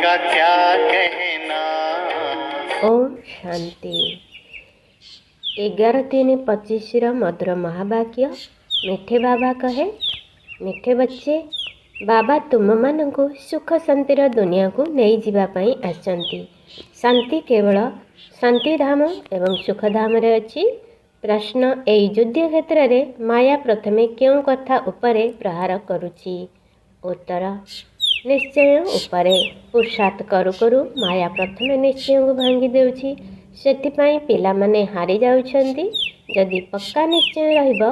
का क्या कहना। ओम शांति। 11/3/25 मधुर महावाक्य। मिठे बाबा कहे, मिठे बच्चे, बाबा तुम मानू सुख शांतिर दुनिया को नहीं जावाई आसती। शांति केवल शांतिधाम एवं सुखधाम अच्छी। प्रश्न, यही युद्ध क्षेत्र में माया प्रथमे क्यों कथा उपरे प्रहार करुच्ची। उत्तर, निश्चय उपरे पुरुषार्थ करू करू माया प्रथमे निश्चय को भांगी देउछि। सेथिपाई पिलामाने हारी जाउछंती। जदि पक्का निश्चय रहिबो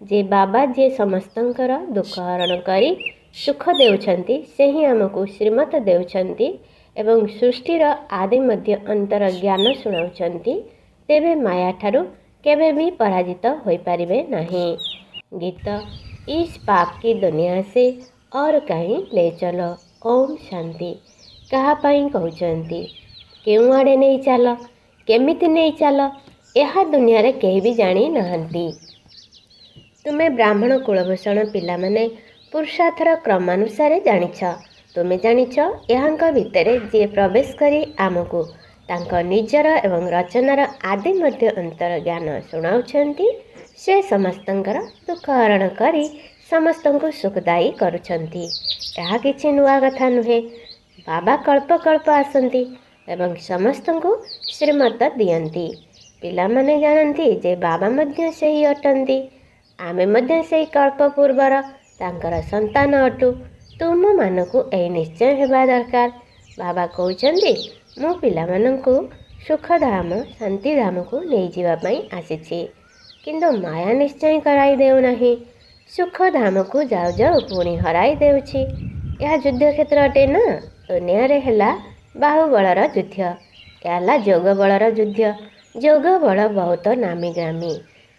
जे बाबा जे समस्तंकर दुख हरण करी सुख देउछंती, से ही आमको श्रीमत देउछंती एवं सृष्टिर आदि मध्य अंतर ज्ञान सुनाउछंती, तेबे माया ठारू केबे भी पराजित होई पारिबे नहीं। गीत, इस पाप की दुनिया से और कहीं ले चलो। ओम शांति। कहा पाई कहउछंती, केउ आड़े नहीं चल, केमिति नहीं चल, यह दुनिया रे केही भी जानी नहंती। तुम्हें ब्राह्मण कुलभूषण पिला माने पुरुषार्थर क्रमानुसारे जानिछ। तुमे जानिछ यहांक भितरे जे प्रवेश करी आमको तांक निजर एवं रचनार आदि मध्य अंतर ज्ञान सुनाउछंती, से समस्तंकर दुख हरण करी समस्तंकु सुखदायी करुछंती। यह किछि नुआ कथा नुहे। बाबा कल्प कल्प आसंती एवं समस्तंकु श्रीमत दियंती। पिलामाने जानती जे बाबा मध्य सेही अटंती। आमे मध्य सेही कल्प पूर्वर तांकर संतान अटु। तुम मानकु एही निश्चय हेबा दरकार। बाबा कहउछंती, मु पिलामानंकु सुखधाम शांतिधाम को नहीं जीवा पई आसीछि, किंतु माया निश्चय कराई देउ नाही। सुखधाम को जाऊ जाऊ पुणी हराई देउछि। यह युद्ध क्षेत्र अटे ना। दुनिया रे हेला बाहुबलर युद्ध, याला जोग बलर युद्ध। जोग बल बहुत नामी ग्रामी,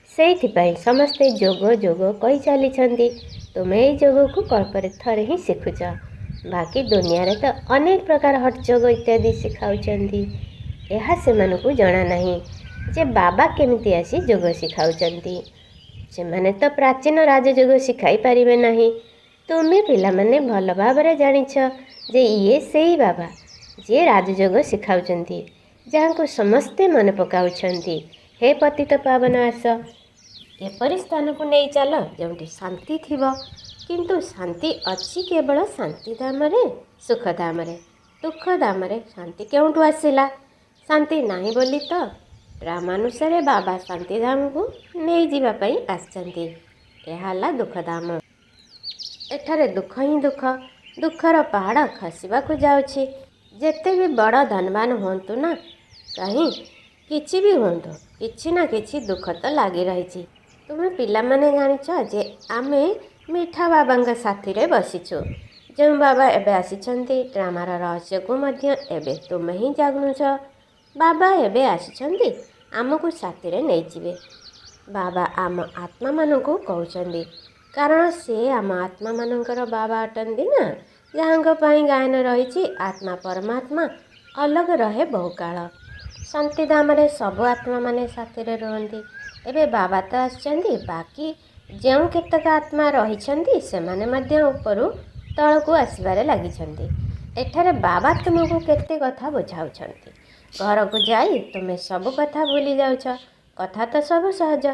सेइथिपाई समस्ते जोग जोग कही चलीछंती। तुमे एई जोग को कल्परे थरे ही शिखुछ। बाकी दुनिया रे तो अनेक प्रकार हट जोग इत्यादि सिखाउछंती। यह सेमानकु जणा नाही जे बाबा केमिति आसी जोग सिखाउछंती। सेमाने तो प्राचीन राजयोग शिखाई पारिबे नाही। तुमे पिलामाने भल भाबरे जानिछ जे इए सेही बाबा जे राजयोग सिखाउछंती, जहाँको समस्ते मन पकाउछंती। हे पतित पावन आस, एपरि स्थान को नहीं चल जोंटी शांति थिबो। किंतु शांति अच्छी केवल शांतिधाम रे, सुखधाम रे। दुखधाम रे शांति केउठु आसिला? शांति नाही बोली तो रामानुसारे बाबा शांतिधाम को नहीं जीवा पई आछंती। यह हला दुखधाम। एठारे दुख ही दुख, दुखर पहाड़ खसिबा को जाउछि। जेते भी बड़ धनवान हुंतु ना कहीं, किछि भी हुंतु, किछि ना किछि दुख तो लागी रहिछि। तुमे पिला माने जानिछ जे आमे मिठा बाबांग साथी रे बसिछु। जो बाबा एबे आसिछंती, ड्रामार रहस्य को मध्य एबे तुमे ही जागुनुछ। बाबा एबे आसिछंती, आमको साथी रे नहीं जिवे। बाबा आम आत्मा मानकु कहउछंती, कारण से आम आत्मा मानकर बाबा अटंती ना। जहाँक पाई गायन रही आत्मा परमात्मा अलग रहे बहुकाल। शांतिधाम रे सबु आत्मा माने साथी रे रहंती। एबे बाबा तो आछंती, बाकी जेउ केतक आत्मा रहिछंती सेमाने मध्य उपरु तळकु आसीबारे लागिछंती। एठारे बाबा तुमको केते कथा बुझाउछंती। घर को जाई तुमे सब कथा भूली जाउछ। कथा तो सब सहज।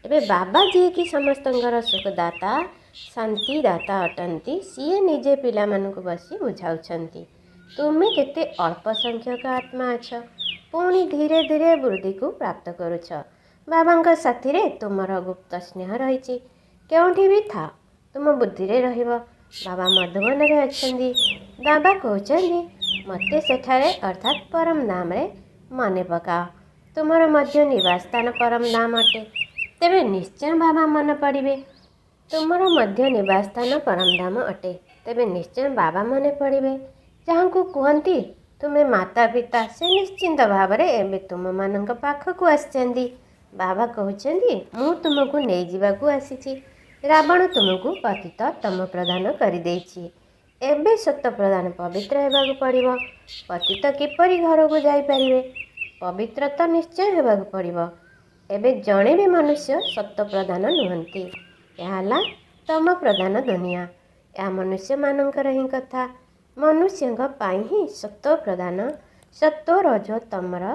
एबे बाबा जी की समस्तंकर सुखदाता शांतिदाता अटंती, सीए निजे पिला मानकु बसी बुझाउछंती। तुमे केते अल्प संख्यक आत्मा अछ, पुणी धीरे धीरे वृद्धि को प्राप्त करुछ। बाबांक साथी रे तुमर गुप्त स्नेह रहिछि। केउठी भी था तुम बुद्धि रे रहिबो। बाबा मधुबन रे अछंती। बाबा कहउछंती, मते सेठारे अर्थात परम धाम रे मने पकाओ। तुमर मध्य निवास स्थान परम धाम अटे, तेबे निश्चय बाबा मन पड़िबे। तुमर मध्य निवास स्थान परम धाम अटे, तेबे निश्चय बाबा मने पड़िबे। जहाँ को कहती तुमे माता पिता, से निश्चिंत भाव रे एबे तुम मानक पाखकु आछंती। बाबा कहउछंती, मु तुमको नहीं जीवाकू आसीछि। रावण तुमको पतित तम प्रदान करि देछि। एबे सत्य प्रदान पवित्र हेबाकू पड़िबो। पतित किपरि घर को जाई परिबे? पवित्र तो निश्चय हेबाकू पड़िबो। एबे जणे भी मनुष्य सत्य प्रदान नुहंती। यह तम प्रधान दुनिया। यह मनुष्य मानकर ही कथा। ମନୁଷ୍ୟଙ୍କ ପାଇଁ ହିଁ ସତ୍ତ୍ୱ ପ୍ରଧାନ ସତ୍ତ୍ୱ ରଜ ତମର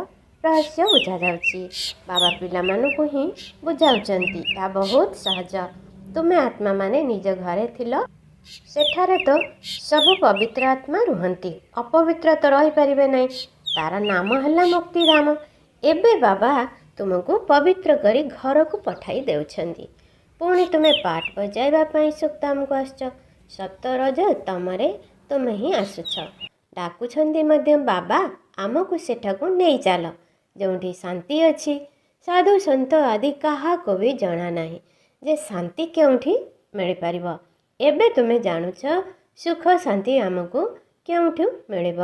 ରହସ୍ୟ ବୁଝାଯାଉଛି। ବାବା ପିଲାମାନଙ୍କୁ ହିଁ ବୁଝାଉଛନ୍ତି। ଏହା ବହୁତ ସହଜ। ତୁମେ ଆତ୍ମାମାନେ ନିଜ ଘରେ ଥିଲ, ସେଠାରେ ତ ସବୁ ପବିତ୍ର ଆତ୍ମା ରୁହନ୍ତି, ଅପବିତ୍ର ତ ରହିପାରିବେ ନାହିଁ। ତାର ନାମ ହେଲା ମୁକ୍ତିଧାମ। ଏବେ ବାବା ତୁମକୁ ପବିତ୍ର କରି ଘରକୁ ପଠାଇ ଦେଉଛନ୍ତି। ପୁଣି ତୁମେ ପାଠ ବଜାଇବା ପାଇଁ ସୁକ୍ତାମକୁ ଆସିଛ। ସତ୍ତ୍ୱ ରଜ ତମରେ ତୁମେ ହିଁ ଆସୁଛ। ଡାକୁଛନ୍ତି ମଧ୍ୟ, ବାବା ଆମକୁ ସେଠାକୁ ନେଇ ଚାଲ ଯେଉଁଠି ଶାନ୍ତି ଅଛି। ସାଧୁ ସନ୍ଥ ଆଦି କାହାକୁ ବି ଜଣା ନାହିଁ ଯେ ଶାନ୍ତି କେଉଁଠି ମିଳିପାରିବ। ଏବେ ତୁମେ ଜାଣୁଛ ସୁଖ ଶାନ୍ତି ଆମକୁ କେଉଁଠୁ ମିଳିବ।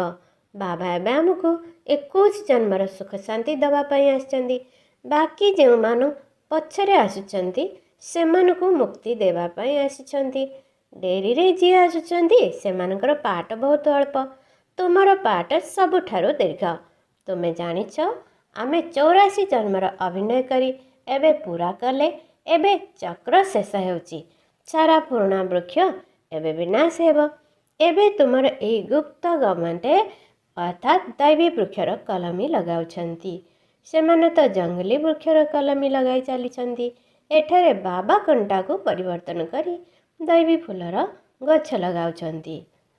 ବାବା ଏବେ ଆମକୁ 21 ଜନ୍ମର ସୁଖ ଶାନ୍ତି ଦେବା ପାଇଁ ଆସିଛନ୍ତି। ବାକି ଯେଉଁମାନେ ପଛରେ ଆସୁଛନ୍ତି ସେମାନଙ୍କୁ ମୁକ୍ତି ଦେବା ପାଇଁ ଆସିଛନ୍ତି। ଡେରିରେ ଯିଏ ଆସୁଛନ୍ତି ସେମାନଙ୍କର ପାଠ ବହୁତ ଅଳ୍ପ। ତୁମର ପାଠ ସବୁଠାରୁ ଦୀର୍ଘ। ତୁମେ ଜାଣିଛ ଆମେ 84 ଜନ୍ମର ଅଭିନୟ କରି ଏବେ ପୁରା କଲେ। ଏବେ ଚକ୍ର ଶେଷ ହେଉଛି। ସାରା ପୁରୁଣା ବୃକ୍ଷ ଏବେ ବିନାଶ ହେବ। ଏବେ ତୁମର ଏହି ଗୁପ୍ତ ଗଭର୍ଣ୍ଣମେଣ୍ଟ ଅର୍ଥାତ୍ ଦୈବୀ ବୃକ୍ଷର କଲମୀ ଲଗାଉଛନ୍ତି। ସେମାନେ ତ ଜଙ୍ଗଲୀ ବୃକ୍ଷର କଲମୀ ଲଗାଇ ଚାଲିଛନ୍ତି। ଏଠାରେ ବାବା କଣ୍ଟାକୁ ପରିବର୍ତ୍ତନ କରି ଦୈବୀ ଫୁଲର ଗଛ ଲଗାଉଛନ୍ତି।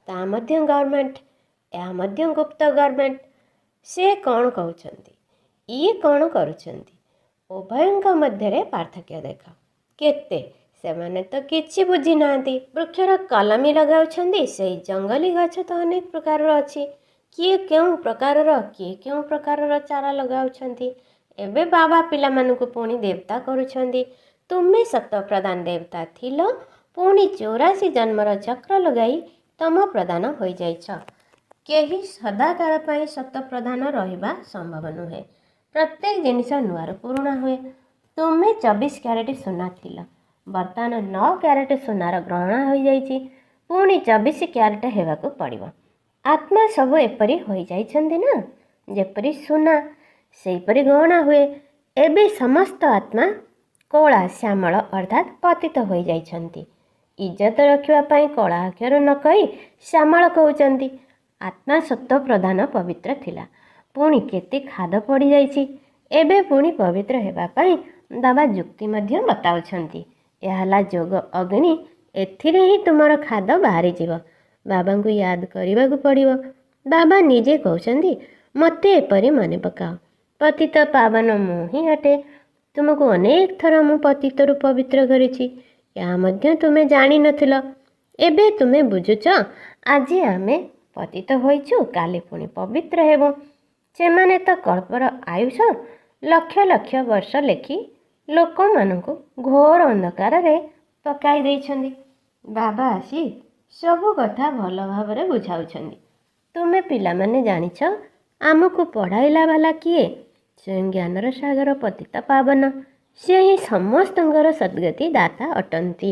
ତା ମଧ୍ୟ ଗଭର୍ଣ୍ଣମେଣ୍ଟ, ଏହା ମଧ୍ୟ ଗୁପ୍ତ ଗଭର୍ଣ୍ଣମେଣ୍ଟ। ସେ କ'ଣ କହୁଛନ୍ତି, ଇଏ କ'ଣ କରୁଛନ୍ତି? ଉଭୟଙ୍କ ମଧ୍ୟରେ ପାର୍ଥକ୍ୟ ଦେଖ କେତେ। ସେମାନେ ତ କିଛି ବୁଝି ନାହାନ୍ତି। ବୃକ୍ଷର କଲମୀ ଲଗାଉଛନ୍ତି। ସେଇ ଜଙ୍ଗଲୀ ଗଛ ତ ଅନେକ ପ୍ରକାରର ଅଛି। କିଏ କେଉଁ ପ୍ରକାରର, କିଏ କେଉଁ ପ୍ରକାରର ଚାରା ଲଗାଉଛନ୍ତି। ଏବେ ବାବା ପିଲାମାନଙ୍କୁ ପୁଣି ଦେବତା କରୁଛନ୍ତି। ତୁମେ ସତ୍ତ୍ୱ ପ୍ରଧାନ ଦେବତା ଥିଲ, ପୁଣି 84 ଜନ୍ମର ଚକ୍ର ଲଗାଇ ତମ ପ୍ରଧାନ ହୋଇଯାଇଛ। କେହି ସଦାକାଳ ପାଇଁ ସତ୍ତ୍ୱ ପ୍ରଧାନ ରହିବା ସମ୍ଭବ ନୁହେଁ। ପ୍ରତ୍ୟେକ ଜିନିଷ ନୂଆରୁ ପୁରୁଣା ହୁଏ। ତୁମେ 24 କ୍ୟାରେଟ ସୁନା ଥିଲ, ବର୍ତ୍ତମାନ 9 କ୍ୟାରେଟ ସୁନାର ଗ୍ରହଣ ହୋଇଯାଇଛି। ପୁଣି 24 କ୍ୟାରେଟ ହେବାକୁ ପଡ଼ିବ। ଆତ୍ମା ସବୁ ଏପରି ହୋଇଯାଇଛନ୍ତି ନା, ଯେପରି ସୁନା ସେହିପରି ଗହଣା ହୁଏ। ଏବେ ସମସ୍ତ ଆତ୍ମା କଳା ଶ୍ୟାମଳ ଅର୍ଥାତ୍ ପତିତ ହୋଇଯାଇଛନ୍ତି। ଇଜ୍ଜତ ରଖିବା ପାଇଁ କଳା ଅକ୍ଷର ନ କହି ଶ୍ୟାମଳ କହୁଛନ୍ତି। ଆତ୍ମା ସତ୍ତ୍ୱ ପ୍ରଧାନ ପବିତ୍ର ଥିଲା, ପୁଣି କେତେ ଖାଦ ପଡ଼ିଯାଇଛି। ଏବେ ପୁଣି ପବିତ୍ର ହେବା ପାଇଁ ବାବା ଯୁକ୍ତି ମଧ୍ୟ ବତାଉଛନ୍ତି। ଏହା ହେଲା ଯୋଗ ଅଗ୍ନି। ଏଥିରେ ହିଁ ତୁମର ଖାଦ ବାହାରିଯିବ। ବାବାଙ୍କୁ ୟାଦ କରିବାକୁ ପଡ଼ିବ। ବାବା ନିଜେ କହୁଛନ୍ତି, ମୋତେ ଏପରି ମନେ ପକାଅ। ପତିତ ପାବନ ମୁଁ ହିଁ ଅଟେ। ତୁମକୁ ଅନେକ ଥର ମୁଁ ପତିତରୁ ପବିତ୍ର କରିଛି। ଏହା ମଧ୍ୟ ତୁମେ ଜାଣିନଥିଲ। ଏବେ ତୁମେ ବୁଝୁଛ। ଆଜି ଆମେ ପତିତ ହୋଇଛୁ, କାଲି ପୁଣି ପବିତ୍ର ହେବୁ। ସେମାନେ ତ କଳ୍ପର ଆୟୁଷ ଲକ୍ଷ ଲକ୍ଷ ବର୍ଷ ଲେଖି ଲୋକମାନଙ୍କୁ ଘୋର ଅନ୍ଧକାରରେ ପକାଇ ଦେଇଛନ୍ତି। ବାବା ଆସି ସବୁ କଥା ଭଲ ଭାବରେ ବୁଝାଉଛନ୍ତି। ତୁମେ ପିଲାମାନେ ଜାଣିଛ ଆମକୁ ପଢ଼ାଇଲା ବାଲା କିଏ? ସ୍ୱୟଂ ଜ୍ଞାନର ସାଗର ପତିତ ପାବନ। ସେ ହିଁ ସମସ୍ତଙ୍କର ସଦ୍ଗତି ଦାତା ଅଟନ୍ତି।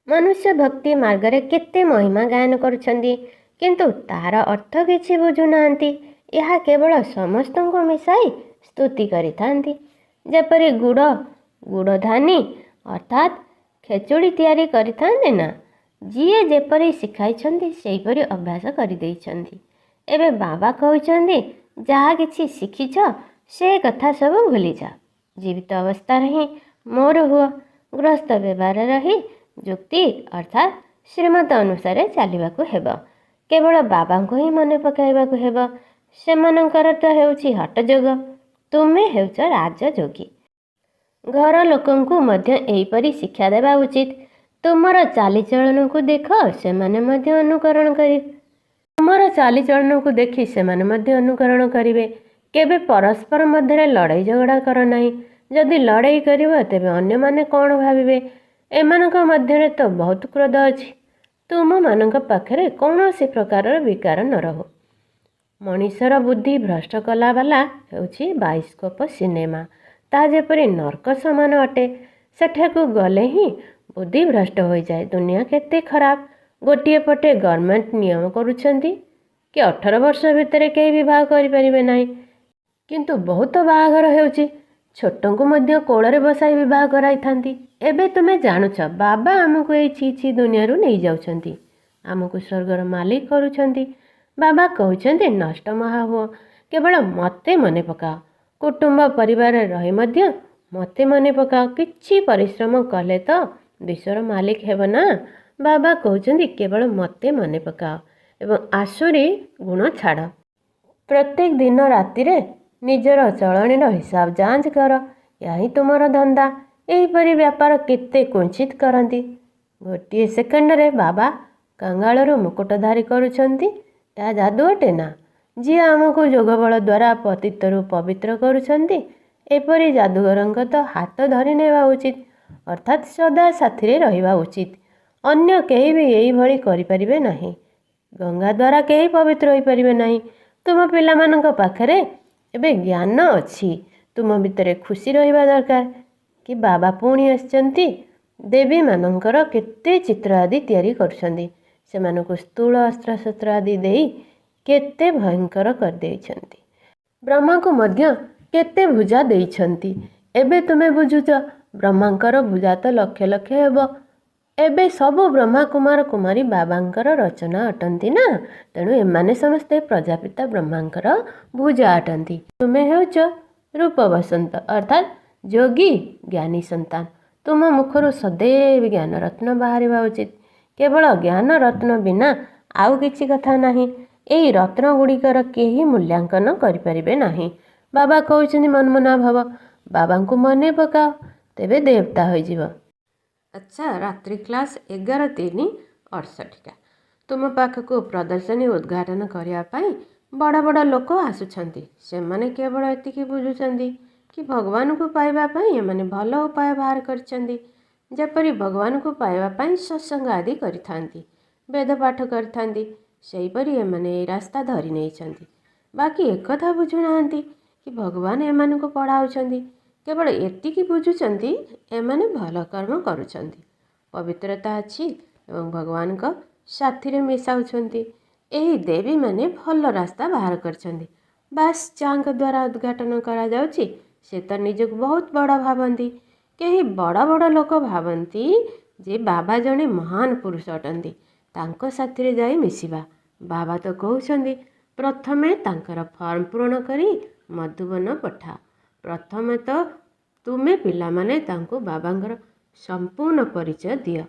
ମନୁଷ୍ୟ ଭକ୍ତି ମାର୍ଗରେ କେତେ ମହିମା ଗାୟନ କରୁଛନ୍ତି, କିନ୍ତୁ ତାହାର ଅର୍ଥ କିଛି ବୁଝୁନାହାନ୍ତି। ଏହା କେବଳ ସମସ୍ତଙ୍କୁ ମିଶାଇ ସ୍ତୁତି କରିଥାନ୍ତି। ଯେପରି ଗୁଡ଼ଧାନୀ ଅର୍ଥାତ୍ ଖେଚୁଡ଼ି ତିଆରି କରିଥାନ୍ତି ନା, ଯିଏ ଯେପରି ଶିଖାଇଛନ୍ତି ସେହିପରି ଅଭ୍ୟାସ କରିଦେଇଛନ୍ତି। ଏବେ ବାବା କହୁଛନ୍ତି, ଯାହା କିଛି ଶିଖିଛ ସେ କଥା ସବୁ ଭୁଲିଯାଅ। ଜୀବିତ ଅବସ୍ଥାରେ ହିଁ ମୋର ହୁଅ। ଗୃହସ୍ଥ ବ୍ୟବହାରରେ ହିଁ ଯୁକ୍ତି ଅର୍ଥାତ୍ ଶ୍ରୀମତ ଅନୁସାରେ ଚାଲିବାକୁ ହେବ। କେବଳ ବାବାଙ୍କୁ ହିଁ ମନେ ପକାଇବାକୁ ହେବ। ସେମାନଙ୍କର ତ ହେଉଛି ହଠଯୋଗ, ତୁମେ ହେଉଛ ରାଜଯୋଗୀ। ଘର ଲୋକଙ୍କୁ ମଧ୍ୟ ଏହିପରି ଶିକ୍ଷା ଦେବା ଉଚିତ। ତୁମର ଚାଲିଚଳନକୁ ଦେଖ, ସେମାନେ ମଧ୍ୟ ଅନୁକରଣ କରିବେ। ତୁମର ଚାଲିଚଳନକୁ ଦେଖି ସେମାନେ ମଧ୍ୟ ଅନୁକରଣ କରିବେ। କେବେ ପରସ୍ପର ମଧ୍ୟରେ ଲଢ଼େଇ ଝଗଡ଼ା କର ନାହିଁ। ଯଦି ଲଢ଼େଇ କରିବ ତେବେ ଅନ୍ୟମାନେ କ'ଣ ଭାବିବେ? ଏମାନଙ୍କ ମଧ୍ୟରେ ତ ବହୁତ କ୍ରୋଧ ଅଛି। ତୁମମାନଙ୍କ ପାଖରେ କୌଣସି ପ୍ରକାରର ବିକାର ନ ରହୁ। ମଣିଷର ବୁଦ୍ଧି ଭ୍ରଷ୍ଟ କଲାବାଲା ହେଉଛି ବାଇସ୍କୋପ ସିନେମା। ତାହା ଯେପରି ନର୍କ ସମାନ ଅଟେ। ସେଠାକୁ ଗଲେ ହିଁ ବୁଦ୍ଧି ଭ୍ରଷ୍ଟ ହୋଇଯାଏ। ଦୁନିଆ କେତେ ଖରାପ। ଗୋଟିଏ ପଟେ ଗଭର୍ଣ୍ଣମେଣ୍ଟ ନିୟମ କରୁଛନ୍ତି କି 18 ବର୍ଷ ଭିତରେ କେହି ବିବାହ କରିପାରିବେ ନାହିଁ, କିନ୍ତୁ ବହୁତ ବାହାଘର ହେଉଛି। ଛୋଟଙ୍କୁ ମଧ୍ୟ କୋଳରେ ବସାଇ ବିବାହ କରାଇଥାନ୍ତି। ଏବେ ତୁମେ ଜାଣୁଛ ବାବା ଆମକୁ ଏଇ ଛି ଛି ଦୁନିଆରୁ ନେଇଯାଉଛନ୍ତି। ଆମକୁ ସ୍ୱର୍ଗର ମାଲିକ କରୁଛନ୍ତି। ବାବା କହୁଛନ୍ତି ନଷ୍ଟ ମହା ହୁଅ, କେବଳ ମୋତେ ମନେ ପକାଅ। କୁଟୁମ୍ବ ପରିବାରରେ ରହି ମଧ୍ୟ ମୋତେ ମନେ ପକାଅ। କିଛି ପରିଶ୍ରମ କଲେ ତ ବିଶ୍ୱର ମାଲିକ ହେବ ନା। ବାବା କହୁଛନ୍ତି କେବଳ ମୋତେ ମନେ ପକାଅ ଏବଂ ଆସୁରୀ ଗୁଣ ଛାଡ଼। ପ୍ରତ୍ୟେକ ଦିନ ରାତିରେ ନିଜର ଚଳଣିର ହିସାବ ଯାଞ୍ଚ କର। ଏହା ହିଁ ତୁମର ଧନ୍ଦା। ଏହିପରି ବ୍ୟାପାର କେତେ କୁଞ୍ଚିତ କରନ୍ତି। ଗୋଟିଏ ସେକେଣ୍ଡରେ ବାବା କାଙ୍ଗାଳରୁ ମୁକୁଟଧାରୀ କରୁଛନ୍ତି। ଏହା ଯାଦୁ ଅଟେ ନା, ଯିଏ ଆମକୁ ଯୋଗବଳ ଦ୍ୱାରା ପତିତରୁ ପବିତ୍ର କରୁଛନ୍ତି। ଏପରି ଯାଦୁଗରଙ୍କ ତ ହାତ ଧରି ନେବା ଉଚିତ, ଅର୍ଥାତ୍ ସଦା ସାଥିରେ ରହିବା ଉଚିତ। ଅନ୍ୟ କେହି ବି ଏଇଭଳି କରିପାରିବେ ନାହିଁ। ଗଙ୍ଗା ଦ୍ୱାରା କେହି ପବିତ୍ର ହୋଇପାରିବେ ନାହିଁ। ତୁମ ପିଲାମାନଙ୍କ ପାଖରେ ଏବେ ଜ୍ଞାନ ଅଛି। ତୁମ ଭିତରେ ଖୁସି ରହିବା ଦରକାର କି ବାବା ପୁଣି ଆସିଛନ୍ତି। ଦେବୀମାନଙ୍କର କେତେ ଚିତ୍ର ଆଦି ତିଆରି କରୁଛନ୍ତି। ସେମାନଙ୍କୁ ସ୍ଥୂଳ ଅସ୍ତ୍ରଶସ୍ତ୍ର ଆଦି ଦେଇ କେତେ ଭୟଙ୍କର କରିଦେଇଛନ୍ତି। ବ୍ରହ୍ମାଙ୍କୁ ମଧ୍ୟ କେତେ ଭୁଜା ଦେଇଛନ୍ତି। ଏବେ ତୁମେ ବୁଝୁଛ ବ୍ରହ୍ମାଙ୍କର ଭୁଜା ତ ଲକ୍ଷ ଲକ୍ଷ ହେବ। ଏବେ ସବୁ ବ୍ରହ୍ମା କୁମାର କୁମାରୀ ବାବାଙ୍କର ରଚନା ଅଟନ୍ତି ନା, ତେଣୁ ଏମାନେ ସମସ୍ତେ ପ୍ରଜାପିତା ବ୍ରହ୍ମାଙ୍କର ଭୁଜା ଅଟନ୍ତି। ତୁମେ ହେଉଛ ରୂପ ବସନ୍ତ ଅର୍ଥାତ୍ ଯୋଗୀ ଜ୍ଞାନୀ ସନ୍ତାନ। ତୁମ ମୁଖରୁ ସदैବ ଜ୍ଞାନ ରତ୍ନ ବାହାରିବା ଉଚିତ। କେବଳ ଜ୍ଞାନ ରତ୍ନ ବିନା ଆଉ କିଛି କଥା ନାହିଁ। ଏହି ରତ୍ନ ଗୁଡ଼ିକର କେହି ମୂଲ୍ୟାଙ୍କନ କରିପାରିବେ ନାହିଁ। ବାବା କହୁଛନ୍ତି ମନ୍ମନା ଭବ। ବାବାଙ୍କୁ ମନେ ପକାଅ, ତେବେ ଦେବତା ହୋଇଯିବ। ଆଚ୍ଛା, ରାତ୍ରି କ୍ଲାସ୍ 11:3:68। ତୁମ ପାଖକୁ ପ୍ରଦର୍ଶନୀ ଉଦ୍ଘାଟନ କରିବା ପାଇଁ ବଡ଼ ବଡ଼ ଲୋକ ଆସୁଛନ୍ତି। ସେମାନେ କେବଳ ଏତିକି ବୁଝୁଛନ୍ତି କି ଭଗବାନଙ୍କୁ ପାଇବା ପାଇଁ ଏମାନେ ଭଲ ଉପାୟ ବାହାର କରିଛନ୍ତି। ଯେପରି ଭଗବାନଙ୍କୁ ପାଇବା ପାଇଁ ସତ୍ସଙ୍ଗ ଆଦି କରିଥାନ୍ତି, ବେଦ ପାଠ କରିଥାନ୍ତି, ସେହିପରି ଏମାନେ ଏହି ରାସ୍ତା ଧରି ନେଇଛନ୍ତି। ବାକି ଏକଥା ବୁଝୁନାହାନ୍ତି କି ଭଗବାନ ଏମାନଙ୍କୁ ପଢ଼ାଉଛନ୍ତି। କେବଳ ଏତିକି ବୁଝୁଛନ୍ତି ଏମାନେ ଭଲ କର୍ମ କରୁଛନ୍ତି, ପବିତ୍ରତା ଅଛି ଏବଂ ଭଗବାନଙ୍କ ସାଥିରେ ମିଶାଉଛନ୍ତି। ଏହି ଦେବୀମାନେ ଭଲ ରାସ୍ତା ବାହାର କରିଛନ୍ତି। ବାସ୍ ଯାହାଙ୍କ ଦ୍ୱାରା ଉଦ୍ଘାଟନ କରାଯାଉଛି ସେ ତ ନିଜକୁ ବହୁତ ବଡ଼ ଭାବନ୍ତି। କେହି ବଡ଼ ବଡ଼ ଲୋକ ଭାବନ୍ତି ଯେ ବାବା ଜଣେ ମହାନ ପୁରୁଷ ଅଟନ୍ତି, ତାଙ୍କ ସାଥିରେ ଯାଇ ମିଶିବା। ବାବା ତ କହୁଛନ୍ତି ପ୍ରଥମେ ତାଙ୍କର ଫର୍ମ ପୂରଣ କରି ମଧୁବନ ପଠାଅ। ପ୍ରଥମେ ତ ତୁମେ ପିଲାମାନେ ତାଙ୍କୁ ବାବାଙ୍କର ସମ୍ପୂର୍ଣ୍ଣ ପରିଚୟ ଦିଅ।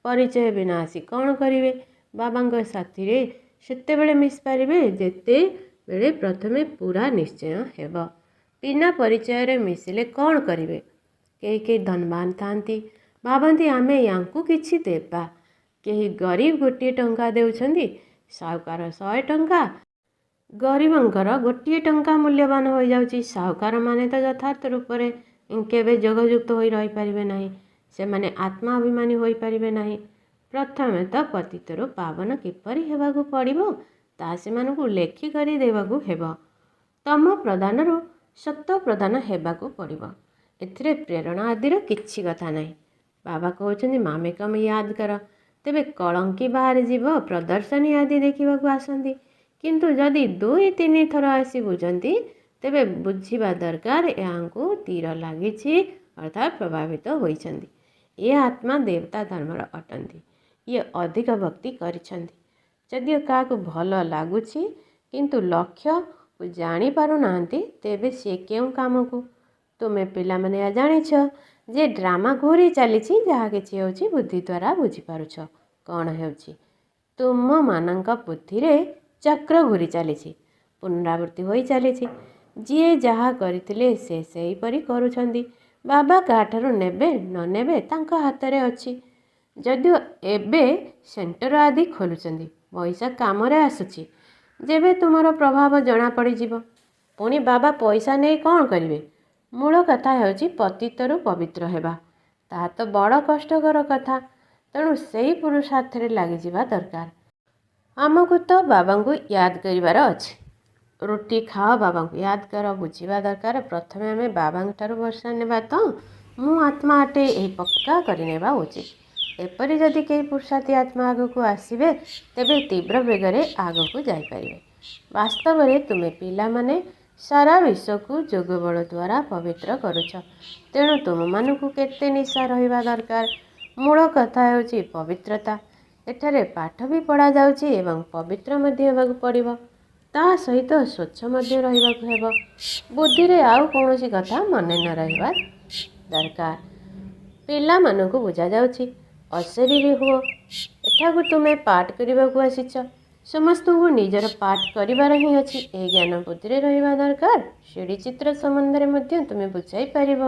ପରିଚୟ ବିନା ଆସି କ'ଣ କରିବେ? ବାବାଙ୍କ ସାଥିରେ ସେତେବେଳେ ମିଶିପାରିବେ ଯେତେବେଳେ ପ୍ରଥମେ ପୁରା ନିଶ୍ଚୟ ହେବ। ବିନା ପରିଚୟରେ ମିଶିଲେ କ'ଣ କରିବେ? କେହି କେହି ଧନବାନ ଥାନ୍ତି, ଭାବନ୍ତି ଆମେ ୟାଙ୍କୁ କିଛି ଦେବା। କେହି ଗରିବ ଗୋଟିଏ ଟଙ୍କା ଦେଉଛନ୍ତି, ସାହୁକାର 100 ଟଙ୍କା। ଗରିବଙ୍କର ଗୋଟିଏ ଟଙ୍କା ମୂଲ୍ୟବାନ ହୋଇଯାଉଛି। ସାହୁକାରମାନେ ତ ଯଥାର୍ଥ ରୂପରେ କେବେ ଯୋଗଯୁକ୍ତ ହୋଇ ରହିପାରିବେ ନାହିଁ। ସେମାନେ ଆତ୍ମାଭିମାନୀ ହୋଇପାରିବେ ନାହିଁ। ପ୍ରଥମେ ତ ପତିତରୁ ପାବନ କିପରି ହେବାକୁ ପଡ଼ିବ ତାହା ସେମାନଙ୍କୁ ଲେଖିକରି ଦେବାକୁ ହେବ। ତମ ପ୍ରଦାନରୁ ସତ ପ୍ରଦାନ ହେବାକୁ ପଡ଼ିବ। ଏଥିରେ ପ୍ରେରଣା ଆଦିର କିଛି କଥା ନାହିଁ। ବାବା କହୁଛନ୍ତି ମାମେକମ ୟାଦ କର। ତେବେ କଳଙ୍କି ବାହାରିଯିବ। ପ୍ରଦର୍ଶନୀ ଆଦି ଦେଖିବାକୁ ଆସନ୍ତି, କିନ୍ତୁ ଯଦି 2-3 ଥର ଆସି ବୁଝନ୍ତି ତେବେ ବୁଝିବା ଦରକାର ଏହାଙ୍କୁ ତୀର ଲାଗିଛି, ଅର୍ଥାତ୍ ପ୍ରଭାବିତ ହୋଇଛନ୍ତି। ଏ ଆତ୍ମା ଦେବତା ଧର୍ମର ଅଟନ୍ତି। ଇଏ ଅଧିକ ଭକ୍ତି କରିଛନ୍ତି। ଯଦିଓ କାହାକୁ ଭଲ ଲାଗୁଛି କିନ୍ତୁ ଲକ୍ଷ୍ୟକୁ ଜାଣିପାରୁନାହାନ୍ତି, ତେବେ ସେ କେଉଁ କାମକୁ? ତୁମେ ପିଲାମାନେ ଏହା ଜାଣିଛ ଯେ ଡ୍ରାମା ଘୂରି ଚାଲିଛି। ଯାହା କିଛି ହେଉଛି ବୁଦ୍ଧି ଦ୍ୱାରା ବୁଝିପାରୁଛ। କ'ଣ ହେଉଛି? ତୁମମାନଙ୍କ ବୁଦ୍ଧିରେ ଚକ୍ର ଘୂରି ଚାଲିଛି, ପୁନରାବୃତ୍ତି ହୋଇ ଚାଲିଛି। ଯିଏ ଯାହା କରିଥିଲେ ସେ ସେହିପରି କରୁଛନ୍ତି। ବାବା କାହାଠାରୁ ନେବେ ନ ନେବେ ତାଙ୍କ ହାତରେ ଅଛି। ଯଦିଓ ଏବେ ସେଣ୍ଟର ଆଦି ଖୋଲୁଛନ୍ତି, ପଇସା କାମରେ ଆସୁଛି। ଯେବେ ତୁମର ପ୍ରଭାବ ଜଣାପଡ଼ିଯିବ, ପୁଣି ବାବା ପଇସା ନେଇ କ'ଣ କରିବେ? ମୂଳ କଥା ହେଉଛି ପତିତରୁ ପବିତ୍ର ହେବା। ତାହା ତ ବଡ଼ କଷ୍ଟକର କଥା। ତେଣୁ ସେହି ପୁରୁଷାର୍ଥରେ ଲାଗିଯିବା ଦରକାର। ଆମକୁ ତ ବାବାଙ୍କୁ ୟାଦ କରିବାର ଅଛି। ରୁଟି ଖାଅ, ବାବାଙ୍କୁ ୟାଦ କର। ବୁଝିବା ଦରକାର ପ୍ରଥମେ ଆମେ ବାବାଙ୍କଠାରୁ ଭରସା ନେବା ତ ମୁଁ ଆତ୍ମା ଅଟେ ଏହି ପକ୍କା କରିନେବା ଉଚିତ। ଏପରି ଯଦି କେହି ପୁରୁଷାର୍ଥୀ ଆତ୍ମା ଆଗକୁ ଆସିବେ ତେବେ ତୀବ୍ର ବେଗରେ ଆଗକୁ ଯାଇପାରିବେ। ବାସ୍ତବରେ ତୁମେ ପିଲାମାନେ ସାରା ବିଶ୍ୱକୁ ଯୋଗବଳ ଦ୍ୱାରା ପବିତ୍ର କରୁଛ। ତେଣୁ ତୁମମାନଙ୍କୁ କେତେ ନିଶା ରହିବା ଦରକାର। ମୂଳ କଥା ହେଉଛି ପବିତ୍ରତା। ଏଠାରେ ପାଠ ବି ପଢ଼ାଯାଉଛି ଏବଂ ପବିତ୍ର ମଧ୍ୟ ହେବାକୁ ପଡ଼ିବ। ତା ସହିତ ସ୍ୱଚ୍ଛ ମଧ୍ୟ ରହିବାକୁ ହେବ। ବୁଦ୍ଧିରେ ଆଉ କୌଣସି କଥା ମନେ ନ ରହିବା ଦରକାର। ପିଲାମାନଙ୍କୁ ବୁଝାଯାଉଛି, ଅଶରୀରୀ ହୁଅ। ଏଠାକୁ ତୁମେ ପାଠ କରିବାକୁ ଆସିଛ। ସମସ୍ତଙ୍କୁ ନିଜର ପାଠ କରିବାର ହିଁ ଅଛି। ଏହି ଜ୍ଞାନ ବୁଦ୍ଧିରେ ରହିବା ଦରକାର। ଶିଢ଼ି ଚିତ୍ର ସମ୍ବନ୍ଧରେ ମଧ୍ୟ ତୁମେ ବୁଝାଇ ପାରିବ।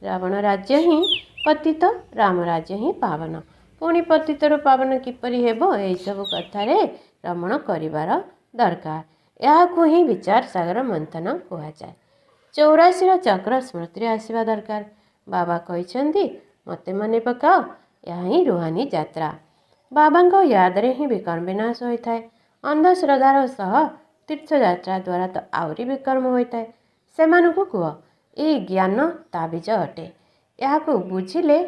ରାବଣ ରାଜ୍ୟ ହିଁ ପତିତ, ରାମ ରାଜ୍ୟ ହିଁ ପାବନ। ପୁଣି ପତିତରୁ ପାବନ କିପରି ହେବ, ଏହିସବୁ କଥାରେ ରମଣ କରିବାର ଦରକାର। ଏହାକୁ ହିଁ ବିଚାର ସାଗର ମନ୍ଥନ କୁହାଯାଏ। 84ର ଚକ୍ର ସ୍ମୃତିରେ ଆସିବା ଦରକାର। ବାବା କହିଛନ୍ତି, ମୋତେ ମନେ ପକାଅ। ଏହା ହିଁ ରୁହାନୀ ଯାତ୍ରା। ବାବାଙ୍କ ୟାଦରେ ହିଁ ବିକର୍ମ ବିନାଶ ହୋଇଥାଏ। ଅନ୍ଧଶ୍ରଦ୍ଧାର ସହ ତୀର୍ଥଯାତ୍ରା ଦ୍ୱାରା ତ ଆହୁରି ବିକର୍ମ ହୋଇଥାଏ। ସେମାନଙ୍କୁ କୁହ, ଏହି ଜ୍ଞାନ ତାବିଜ ଅଟେ। ଏହାକୁ ବୁଝିଲେ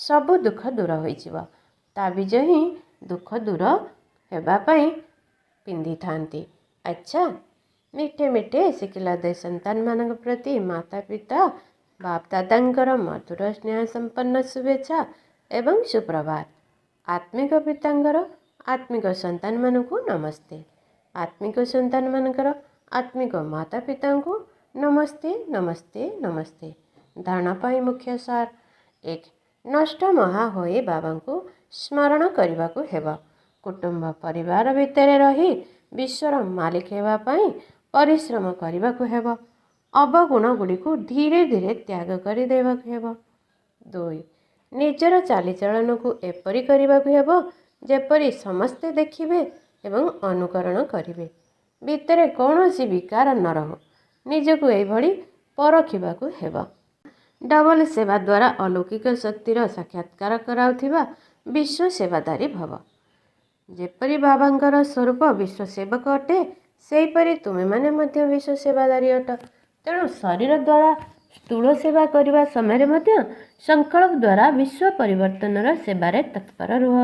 ସବୁ ଦୁଃଖ ଦୂର ହୋଇଯିବ। ତାବିଜ ହିଁ ଦୁଃଖ ଦୂର ହେବା ପାଇଁ ପିନ୍ଧିଥାନ୍ତି। ଆଚ୍ଛା, ମିଠେ ମିଠେ ଶିଖିଲାଦେ ସନ୍ତାନମାନଙ୍କ ପ୍ରତି ମାତା ପିତା ବାପ ଦାଦାଙ୍କର ମଧୁର ସ୍ନେହ ସମ୍ପନ୍ନ ଶୁଭେଚ୍ଛା ଏବଂ ସୁପ୍ରଭାତ। ଆତ୍ମିକ ପିତାଙ୍କର ଆତ୍ମିକ ସନ୍ତାନମାନଙ୍କୁ ନମସ୍ତେ। ଆତ୍ମିକ ସନ୍ତାନମାନଙ୍କର ଆତ୍ମିକ ମାତା ପିତାଙ୍କୁ ନମସ୍ତେ ନମସ୍ତେ ନମସ୍ତେ। ଧାରଣା ପାଇଁ ମୁଖ୍ୟ ସାର 1. ନଷ୍ଟ ମହା ହୋଇ ବାବାଙ୍କୁ ସ୍ମରଣ କରିବାକୁ ହେବ। କୁଟୁମ୍ବ ପରିବାର ଭିତରେ ରହି ବିଶ୍ୱର ମାଲିକ ହେବା ପାଇଁ ପରିଶ୍ରମ କରିବାକୁ ହେବ। ଅବଗୁଣ ଗୁଡ଼ିକୁ ଧୀରେ ଧୀରେ ତ୍ୟାଗ କରିଦେବାକୁ ହେବ। 2. ନିଜର ଚାଲିଚଳନକୁ ଏପରି କରିବାକୁ ହେବ ଯେପରି ସମସ୍ତେ ଦେଖିବେ ଏବଂ ଅନୁକରଣ କରିବେ। ଭିତରେ କୌଣସି ବିକାର ନ ରହୁ। ନିଜକୁ ଏଭଳି ପରଖିବାକୁ ହେବ। ଡବଲ ସେବା ଦ୍ୱାରା ଅଲୌକିକ ଶକ୍ତିର ସାକ୍ଷାତକାର କରାଉଥିବା ବିଶ୍ୱ ସେବାଦାରୀ ଭବ। ଯେପରି ବାବାଙ୍କର ସ୍ୱରୂପ ବିଶ୍ୱ ସେବକ ଅଟେ, ସେହିପରି ତୁମେମାନେ ମଧ୍ୟ ବିଶ୍ୱ ସେବାଦାରୀ ଅଟ। ତେଣୁ ଶରୀର ଦ୍ୱାରା ସ୍ଥୂଳ ସେବା କରିବା ସମୟରେ ମଧ୍ୟ ସଂକଳ୍ପ ଦ୍ୱାରା ବିଶ୍ୱ ପରିବର୍ତ୍ତନର ସେବାରେ ତତ୍ପର ରୁହ।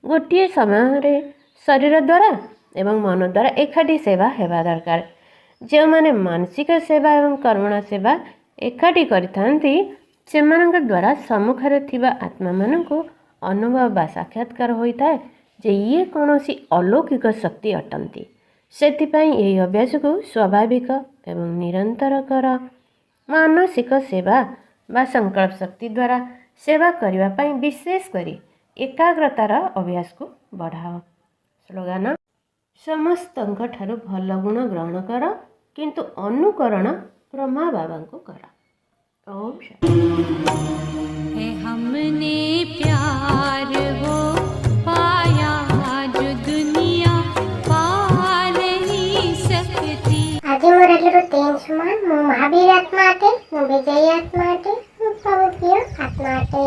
ଗୋଟିଏ ସମୟରେ ଶରୀର ଦ୍ୱାରା ଏବଂ ମନ ଦ୍ୱାରା ଏକାଠି ସେବା ହେବା ଦରକାର। ଯେଉଁମାନେ ମାନସିକ ସେବା ଏବଂ କର୍ମଣା ସେବା ଏକାଠି କରିଥାନ୍ତି, ସେମାନଙ୍କ ଦ୍ୱାରା ସମ୍ମୁଖରେ ଥିବା ଆତ୍ମାମାନଙ୍କୁ ଅନୁଭବ ବା ସାକ୍ଷାତକାର ହୋଇଥାଏ ଯେ ଇଏ କୌଣସି ଅଲୌକିକ ଶକ୍ତି ଅଟନ୍ତି। ସେଥିପାଇଁ ଏହି ଅଭ୍ୟାସକୁ ସ୍ୱାଭାବିକ ଏବଂ ନିରନ୍ତର କର। ମାନସିକ ସେବା ବା ସଂକଳ୍ପ ଶକ୍ତି ଦ୍ୱାରା ସେବା କରିବା ପାଇଁ ବିଶେଷ କରି ଏକାଗ୍ରତାର ଅଭ୍ୟାସକୁ ବଢ଼ାଅ। ସ୍ଲୋଗାନ: ସମସ୍ତଙ୍କ ଠାରୁ ଭଲ ଗୁଣ ଗ୍ରହଣ କର, କିନ୍ତୁ ଅନୁକରଣ ବ୍ରହ୍ମା ବାବାଙ୍କୁ କର। ଓମ୍ है हमने प्यार वो पाया जो दुनिया पा नहीं सकती। આજે મોરેલું તેન સમાન હું મહાવીર આત્મા અટે, હું વિજયી આત્મા અટે, હું પ્રભુ પ્રિય આત્મા અટે।